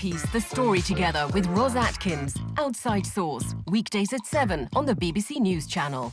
piece the story together with Ros Atkins. Outside Source, weekdays at 7 on the BBC News Channel.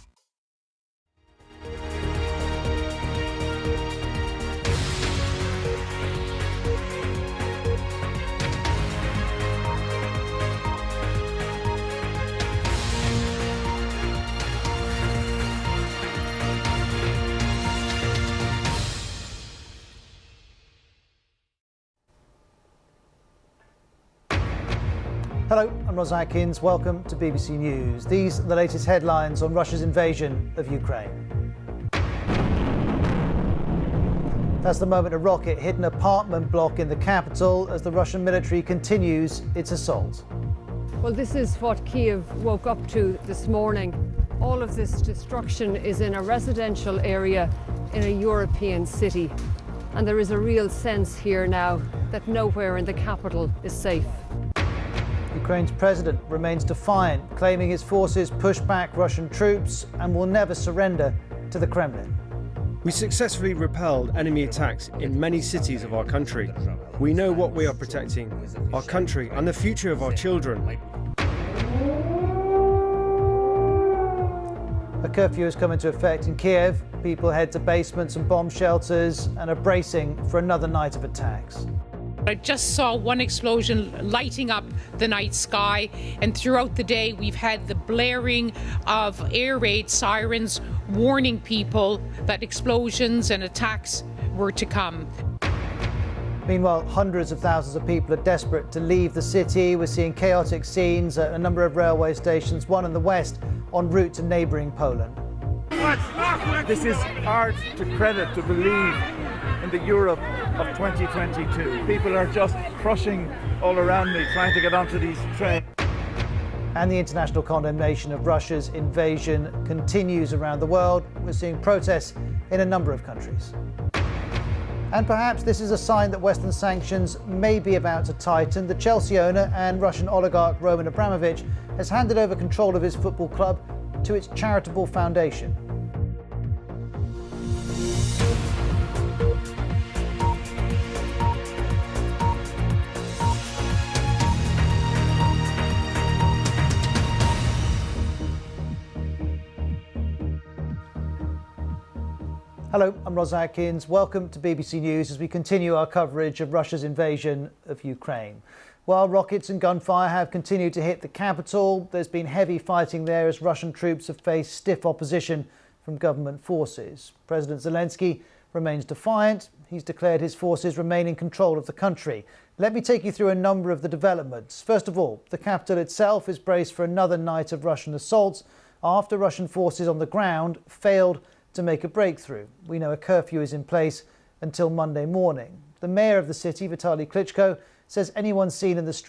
Hello, I'm Ros Atkins. Welcome to BBC News. These are the latest headlines on Russia's invasion of Ukraine. That's the moment a rocket hit an apartment block in the capital as the Russian military continues its assault. Well, this is what Kyiv woke up to this morning. All of this destruction is in a residential area in a European city. And there is a real sense here now that nowhere in the capital is safe. Ukraine's president remains defiant, claiming his forces push back Russian troops and will never surrender to the Kremlin. We successfully repelled enemy attacks in many cities of our country. We know what we are protecting, our country and the future of our children. A curfew has come into effect in Kyiv. People head to basements and bomb shelters and are bracing for another night of attacks. I just saw one explosion lighting up the night sky, and throughout the day we've had the blaring of air raid sirens warning people that explosions and attacks were to come. Meanwhile, hundreds of thousands of people are desperate to leave the city. We're seeing chaotic scenes at a number of railway stations, one in the west en route to neighbouring Poland. This is hard to credit, to believe in the Europe of 2022. People are just crushing all around me, trying to get onto these trains. And the international condemnation of Russia's invasion continues around the world. We're seeing protests in a number of countries. And perhaps this is a sign that Western sanctions may be about to tighten. The Chelsea owner and Russian oligarch Roman Abramovich has handed over control of his football club to its charitable foundation. Hello, I'm Ros Atkins. Welcome to BBC News as we continue our coverage of Russia's invasion of Ukraine. While rockets and gunfire have continued to hit the capital, there's been heavy fighting there as Russian troops have faced stiff opposition from government forces. President Zelensky remains defiant. He's declared his forces remain in control of the country. Let me take you through a number of the developments. First of all, the capital itself is braced for another night of Russian assaults after Russian forces on the ground failed to make a breakthrough. We know a curfew is in place until Monday morning. The mayor of the city, Vitaly Klitschko, says anyone seen in the street